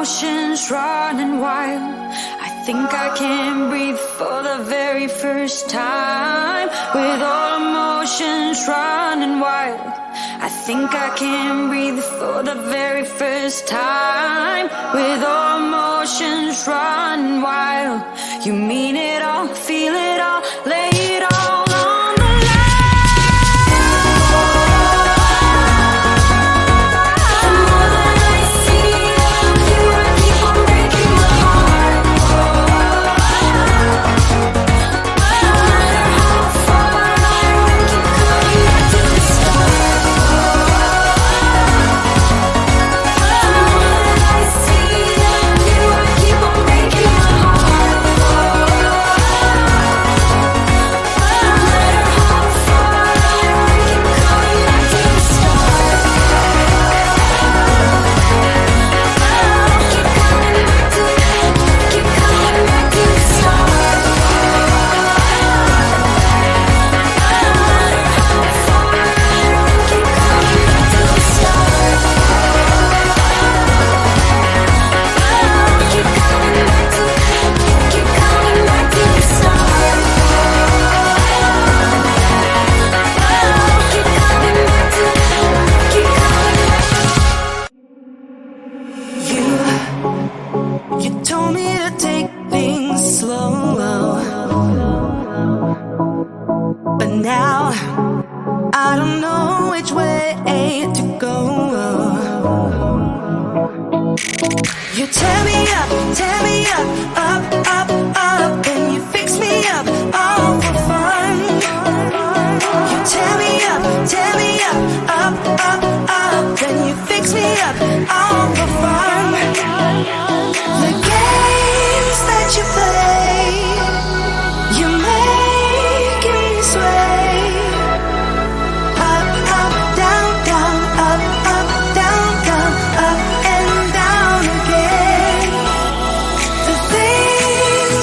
emotions running wild. I think I can breathe for the very first time. With all emotions running wild, I think I can breathe for the very first time. With all emotions running wild, you mean it all, feel it all, lay it all on the line. The more that I see of you, I keep on breaking my heart. No matter how far I run, keep coming back to the start. The more that I see of you, I keep on breaking my heart. No matter how far I run, keep coming back to the start. Keep coming back to the start. No matter how far I run, keep coming back to the start. Keep coming back to the start. Keep coming back. You told me to take things slow, but now I don't know which way to go. You tear me up, up, up, up, and you fix me up, all for fun. You tear me up, up, up, up, then you fix me up, all for fun. The games that you play, you're making me sway. Up, up, down, down, up, down, down, up and down again. The things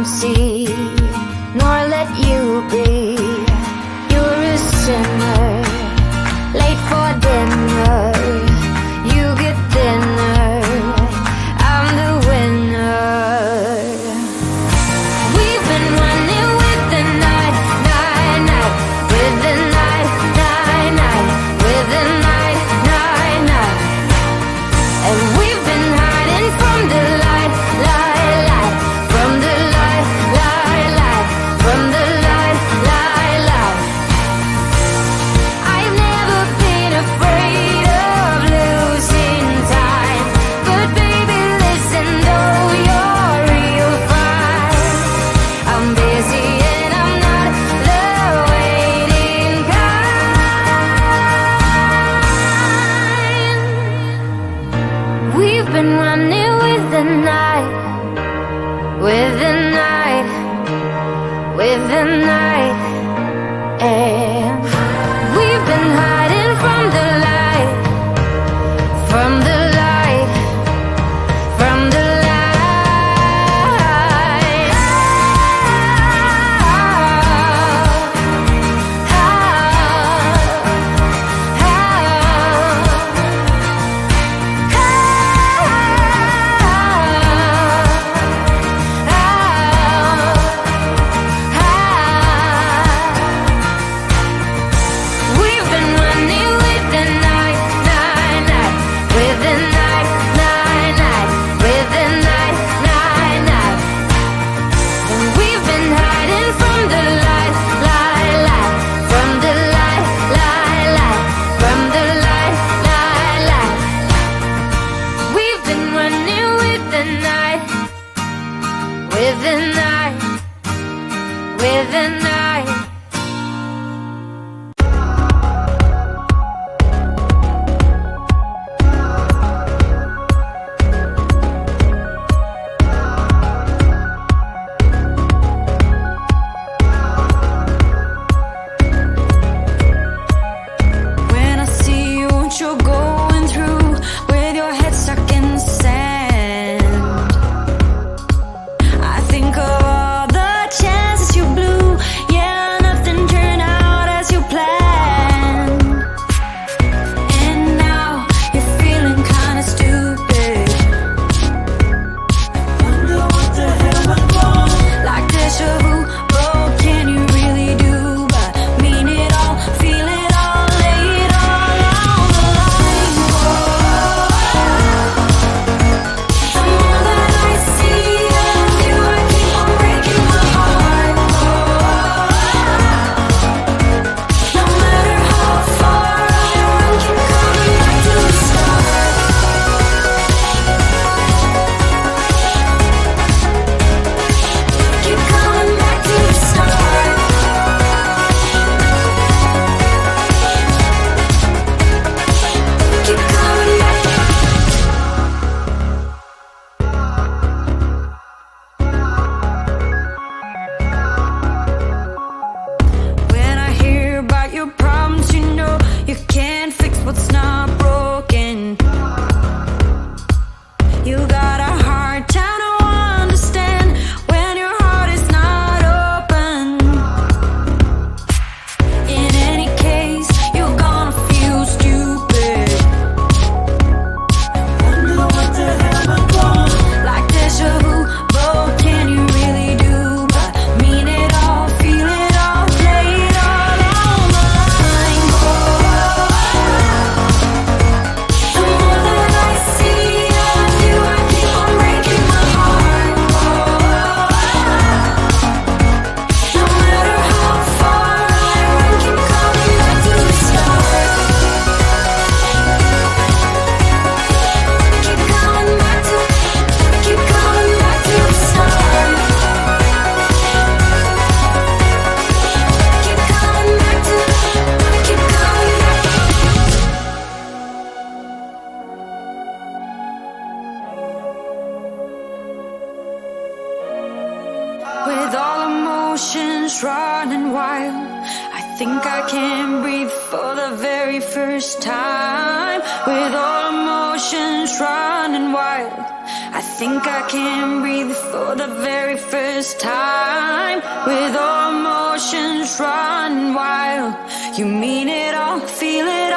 won't see, nor let you be. You're a sinner, late for dinner. You get thinner, I'm the winner. We've been running with the night, night, night, with the night, night, night, with the night, night, night. And we've been hiding from the light, light, light, from the light, light, light, from the light, light, light. I've never been afraid of losing time, but baby listen, though you're real fine. I'm busy and I'm not the waiting kind. We've been running with the night, with the night, with the night. And we've been hiding from the light, from the light, from the light. We've been running with the night, night, night, with the night, night, night, with the night, night, night. And we've been hiding from the light, light, light, from the light, light, light, from the light, light, light. We've been running with the night, with the night, with the night. When I see you, what you're going through, with your head stuck in the sand, I think of all the chances you blew. Yeah, nothing turned out as you planned. And now you're feeling kinda stupid. Wonder what the hell went wrong. Like deja vu, what can you really do but mean it all, feel it all, lay it all on the line? The more that I see of you, I keep on breaking my heart. No matter how far I run, keep coming back to the start. Keep coming back to the start. Keep coming back. When I hear about your problems, you know you can't fix what's not broken. You got a hard time to understand when your heart is not open. In any case, you're gonna feel stupid. Wonder what the hell went wrong. Like deja vu, what can you really do but mean it all, feel it all, lay it all on the line? The more that I see of you, I keep on breaking my heart. No matter how far I run, keep coming back to the start. Keep coming back to, keep coming back to the start. Keep coming back to, keep coming back. With all emotions running wild, I think I can breathe for the very first time. With all emotions running wild, I think I can breathe for the very first time. With all emotions run wild, you mean it all, feel it